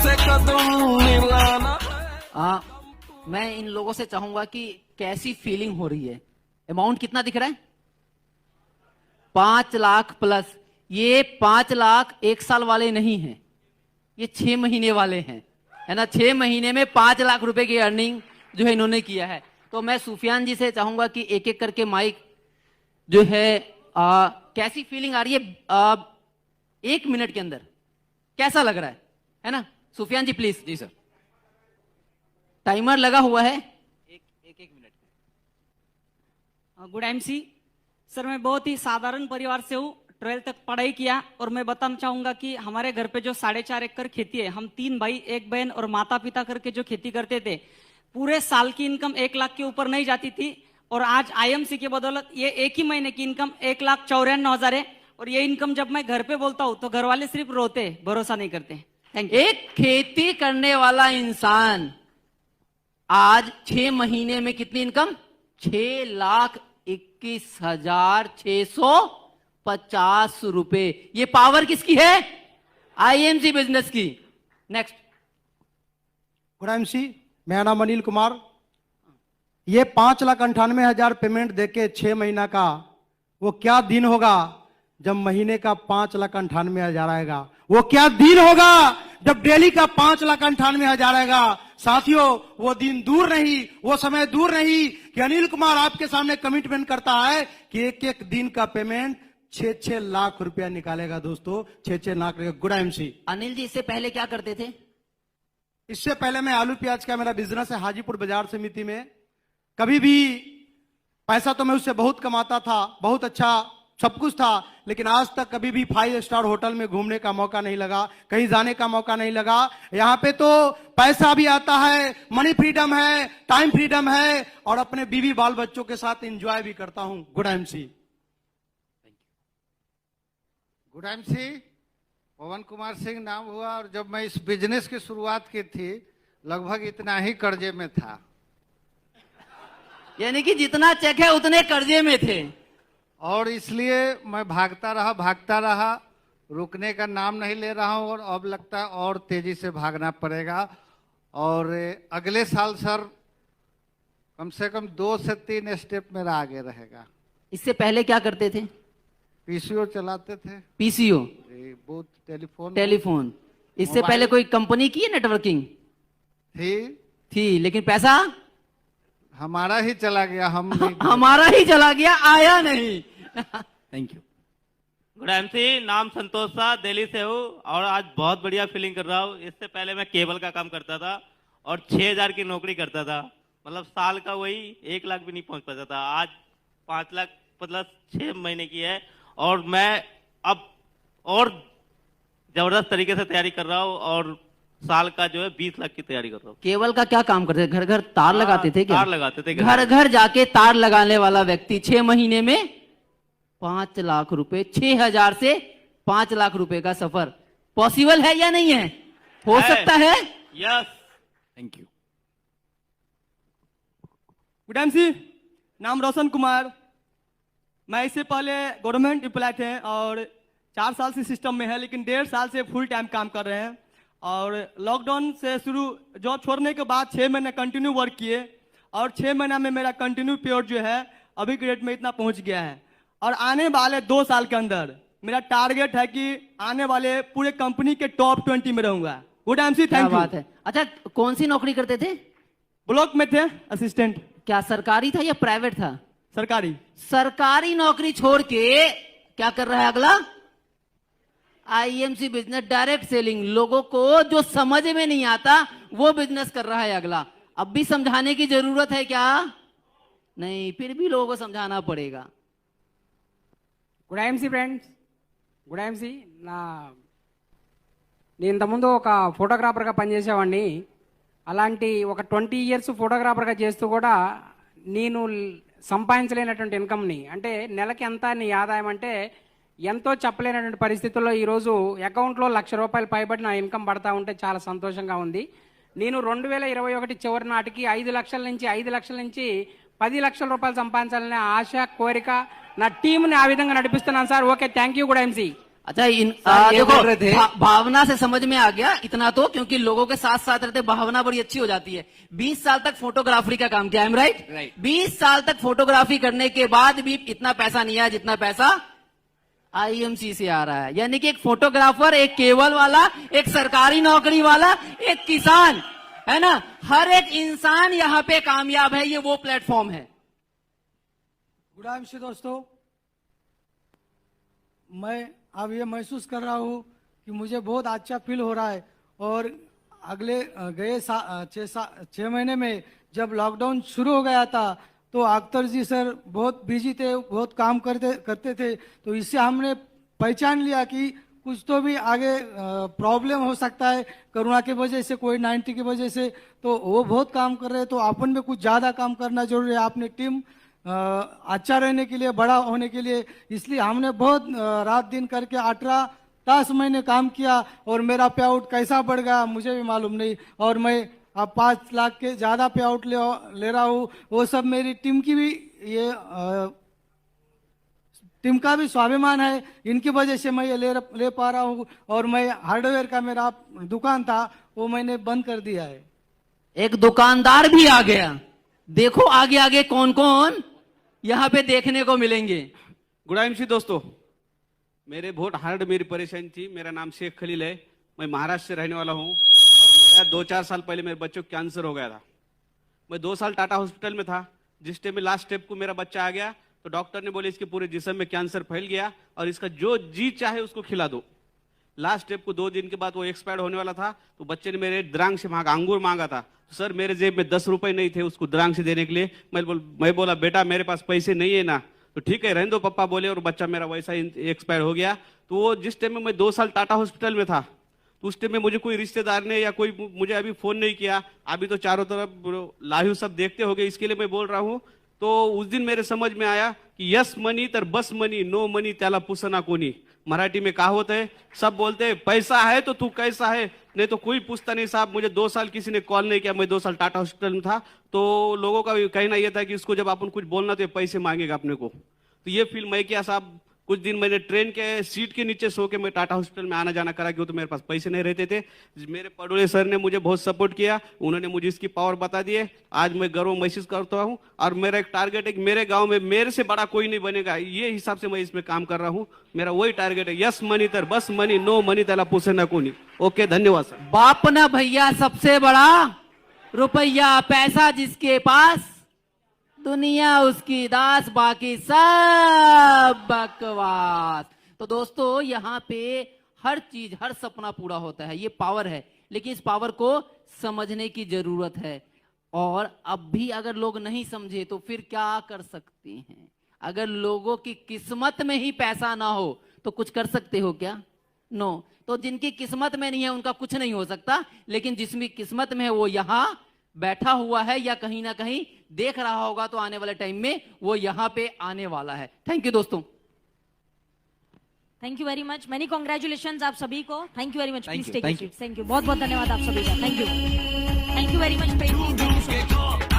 से कदम मिलाना। मैं इन लोगों से चाहूंगा कि कैसी फीलिंग हो रही है। अमाउंट कितना दिख रहा है? 5 लाख प्लस। ये 5 लाख 1 साल वाले नहीं हैं, ये 6 महीने वाले हैं, है ना। 6 महीने में 5 लाख रुपए की अर्निंग जो है इन्होंने किया है। तो मैं सुफियान जी से चाहूंगा कि एक एक करके माइक जो है कैसी फीलिंग आ रही है 1 मिनट के अंदर, कैसा लग रहा है ना। सुफियान जी प्लीज। जी सर। टाइमर लगा हुआ है, एक मिनट। गुड एमसी सर, मैं बहुत ही साधारण परिवार से हूँ, 12th तक पढ़ाई किया। और मैं बताना चाहूंगा कि हमारे घर पे जो 4.5 एकड़ खेती है, हम 3 भाई 1 बहन और माता पिता करके जो खेती करते थे, पूरे साल की इनकम 1 लाख के ऊपर नहीं जाती थी। और आज आईएमसी की बदौलत ये एक ही महीने की इनकम 1,94,000 है। और ये इनकम जब मैं घर पे बोलता हूँ तो घर वाले सिर्फ रोते, भरोसा नहीं करते। Thank you. एक खेती करने वाला इंसान आज 6 महीने में कितनी इनकम? 6,21,650 रुपए। ये पावर किसकी है? आईएमसी बिजनेस की। नेक्स्ट। गुड एमसी, मेरा नाम अनिल कुमार। ये 5,98,000 पेमेंट देके 6 महीना का, वो क्या दिन होगा जब महीने का 5,98,000 आएगा? वो क्या दिन होगा जब डेली का 5,98,000 आएगा? साथियों, वो दिन दूर नहीं, वो समय दूर नहीं कि अनिल कुमार आपके सामने कमिटमेंट करता है कि एक एक दिन का पेमेंट 6-6 लाख रुपया निकालेगा। दोस्तों, 6-6 लाख रुपया। Good MC. अनिल जी इससे पहले क्या करते थे? इससे पहले मैं आलू प्याज का मेरा बिजनेस है हाजीपुर बाजार समिति में। कभी भी पैसा तो मैं उससे बहुत कमाता था, बहुत अच्छा सब कुछ था, लेकिन आज तक कभी भी 5 स्टार होटल में घूमने का मौका नहीं लगा, कहीं जाने का मौका नहीं लगा। यहाँ पे तो पैसा भी आता है, मनी फ्रीडम है, टाइम फ्रीडम है, और अपने बीवी बाल बच्चों के साथ एंजॉय भी करता हूं। Good MC. गुड एमसी, पवन कुमार सिंह नाम हुआ। और जब मैं इस बिजनेस की शुरुआत की थी, लगभग इतना ही कर्जे में था। यानी कि जितना चेक है उतने कर्जे में थे। और इसलिए मैं भागता रहा, रुकने का नाम नहीं ले रहा हूं। और अब लगता है और तेजी से भागना पड़ेगा। और अगले साल सर कम से कम 2 से 3 स्टेप मेरा आगे रहेगा। इससे पहले क्या करते थे? पीसीओ चलाते थे। PCO, booth telephone. इससे पहले कोई कंपनी की है नेटवर्किंग? थी, लेकिन पैसा हमारा ही चला गया। हमारा ही चला गया, आया नहीं। Thank you. गुड एमसी, नाम संतोष सा, दिल्ली से हूँ और आज बहुत बढ़िया फीलिंग कर रहा हूँ। इससे पहले मैं केबल का काम करता था और 6,000 की नौकरी करता था, मतलब साल का वही 1 लाख भी नहीं पहुंच पाता था। आज 5 लाख प्लस 6 महीने की है और मैं अब और जबरदस्त तरीके से तैयारी कर रहा हूँ और साल का जो है 20 लाख की तैयारी कर रहा हूँ। केबल का क्या काम करते थे? घर घर तार लगाते थे क्या? तार लगाते थे। घर घर जाके तार लगाने वाला व्यक्ति 6 महीने में 5 लाख रुपए, 6,000 से 5 लाख रुपए का सफर पॉसिबल है या नहीं है? हो सकता है। Yes, thank you. Good MC, नाम रोशन कुमार। मैं इससे पहले गवर्नमेंट एम्प्लॉय थे और 4 साल से सिस्टम में है, लेकिन 1.5 साल से फुल टाइम काम कर रहे हैं। और लॉकडाउन से शुरू जॉब छोड़ने के बाद 6 महीने कंटिन्यू वर्क किए और 6 महीना में मेरा कंटिन्यू पेयर जो है अभी के डेट में इतना पहुंच गया है। और आने वाले 2 साल के अंदर मेरा टारगेट है कि आने वाले पूरे कंपनी के टॉप 20 में रहूंगा। Good MC, thank you. बात है। अच्छा, कौन सी नौकरी करते थे? ब्लॉक में थे असिस्टेंट। क्या सरकारी था या प्राइवेट था? सरकारी। सरकारी नौकरी छोड़ के क्या कर रहा है अगला? IMC business, direct selling. लोगों को जो समझ में नहीं आता वो बिजनेस कर रहा है अगला। अब भी समझाने की जरूरत है क्या? नहीं, फिर भी लोगों को समझाना पड़ेगा। Good IMC friends, good IMC. నేను ఇంతకుముందు ఒక ఫోటోగ్రాఫర్గా పనిచేసేవాడిని. అలాంటి ఒక 20 ఇయర్స్ ఫోటోగ్రాఫర్గా చేస్తూ కూడా నేను సంపాదించలేనటువంటి ఇన్కమ్ని, అంటే నెలకి ఎంత నీ ఆదాయం అంటే ఎంతో చెప్పలేనటువంటి పరిస్థితుల్లో ఈరోజు అకౌంట్లో ₹1,00,000 పైబడి నా ఇన్కమ్ పడతా ఉంటే చాలా సంతోషంగా ఉంది. నేను 2021 చివరి నాటికి 5 లక్షల నుంచి 10 లక్షల రూపాయలు సంపాదించాలనే ఆశ, కోరిక, నా టీంని ఆ విధంగా నడిపిస్తున్నాను sir. Okay, thank you. Good MC. अच्छा ये देखो बोल रहे थे। भावना से समझ में आ गया इतना तो, क्योंकि लोगों के साथ साथ रहते भावना बड़ी अच्छी हो जाती है। 20 साल तक फोटोग्राफी का काम किया, आई एम राइट? Right. 20 साल तक फोटोग्राफी करने के बाद भी इतना पैसा नहीं आया जितना पैसा आईएमसी से आ रहा है। यानी कि एक फोटोग्राफर, एक केबल वाला, एक सरकारी नौकरी वाला, एक किसान, है ना, हर एक इंसान यहाँ पे कामयाब है। ये वो प्लेटफॉर्म है। गुड दोस्तों, मैं अब ये महसूस कर रहा हूँ कि मुझे बहुत अच्छा फील हो रहा है। और अगले गए 6 महीने में जब लॉकडाउन शुरू हो गया था तो अख्तर जी सर बहुत बिजी थे, बहुत काम करते थे। तो इससे हमने पहचान लिया कि कुछ तो भी आगे प्रॉब्लम हो सकता है कोरोना की वजह से, कोविड-19 की वजह से। तो वो बहुत काम कर रहे हैं, तो अपन में कुछ ज़्यादा काम करना जरूरी है। आपने टीम अच्छा रहने के लिए, बड़ा होने के लिए, इसलिए हमने बहुत रात दिन करके 18 महीने काम किया। और मेरा पे आउट कैसा बढ़ गया मुझे भी मालूम नहीं। और मैं अब 5 लाख के ज़्यादा पे आउट ले रहा हूँ। वो सब मेरी टीम की भी, ये टीम का भी स्वाभिमान है। इनकी वजह से मैं ये ले पा रहा हूँ। और मैं हार्डवेयर का मेरा दुकान था वो मैंने बंद कर दिया है। एक दुकानदार भी आ गया। देखो आगे आगे कौन कौन यहाँ पे देखने को मिलेंगे। गुड आइम दोस्तों, मेरे बहुत हार्ड मेरी परेशानी थी। मेरा नाम शेख खलील है, मैं महाराष्ट्र से रहने वाला हूँ। और मेरा 2-4 साल पहले मेरे बच्चों को कैंसर हो गया था। मैं 2 साल टाटा हॉस्पिटल में था। जिस टाइम में लास्ट स्टेप को मेरा बच्चा आ गया तो डॉक्टर ने बोले इसके पूरे जिस्म में कैंसर फैल गया और इसका जो जी चाहे उसको खिला दो। लास्ट स्टेप को 2 दिन के बाद वो एक्सपायर होने वाला था। तो बच्चे ने मेरे द्रांग से अंगूर मांगा था। तो सर मेरे जेब में 10 रुपए नहीं थे उसको द्रांग से देने के लिए। मैं बोला बेटा मेरे पास पैसे नहीं है ना। तो ठीक है रहने दो पापा बोले, और बच्चा मेरा वैसा ही एक्सपायर हो गया। तो वो जिस टाइम में मैं 2 साल टाटा हॉस्पिटल में था तो उस टाइम में मुझे कोई रिश्तेदार ने या कोई मुझे अभी फोन नहीं किया। अभी तो चारों तरफ लाइव सब देखते होंगे, इसके लिए मैं बोल रहा हूँ। तो उस दिन मेरे समझ में आया कि यस मनी तर बस मनी, नो मनी त्याला पुसना कोनी। मराठी में कहावत है, सब बोलते हैं पैसा है तो तू कैसा है, नहीं तो कोई पूछता नहीं। साहब मुझे 2 साल किसी ने कॉल नहीं किया, मैं 2 साल टाटा हॉस्पिटल में था। तो लोगों का कहना यह था कि इसको जब अपन कुछ बोलना तो पैसे मांगेगा अपने को। तो ये फील मैं किया साहब। कुछ दिन मैंने ट्रेन के सीट के नीचे सो के मैं टाटा हॉस्पिटल में आना जाना करा, क्यों तो मेरे पास पैसे नहीं रहते थे। मेरे पड़ोले सर ने मुझे बहुत सपोर्ट किया, उन्होंने मुझे इसकी पावर बता दिए। आज मैं गर्व महसूस करता हूँ। और मेरा एक टारगेट है कि मेरे गांव में मेरे से बड़ा कोई नहीं बनेगा, ये हिसाब से मैं इसमें काम कर रहा हूँ। मेरा वही टारगेट है, यस मनी तर बस मनी, नो मनी त्याला पुसना कोनी। ओके धन्यवाद सर। बाप ना भैया सबसे बड़ा रुपया, पैसा जिसके पास दुनिया उसकी दास, बाकी सब बकवास। तो दोस्तों यहाँ पे हर चीज, हर सपना पूरा होता है। ये पावर है, लेकिन इस पावर को समझने की जरूरत है। और अब भी अगर लोग नहीं समझे तो फिर क्या कर सकते हैं? अगर लोगों की किस्मत में ही पैसा ना हो तो कुछ कर सकते हो क्या? नो। तो जिनकी किस्मत में नहीं है उनका कुछ नहीं हो सकता, लेकिन जिसकी किस्मत में है वो यहाँ बैठा हुआ है या कहीं ना कहीं देख रहा होगा, तो आने वाले टाइम में वो यहाँ पे आने वाला है। थैंक यू दोस्तों। Thank you very much, many congratulation आप सभी को। Thank you very much, please take thank thank you, बहुत बहुत धन्यवाद आप सभी का। Thank you very much.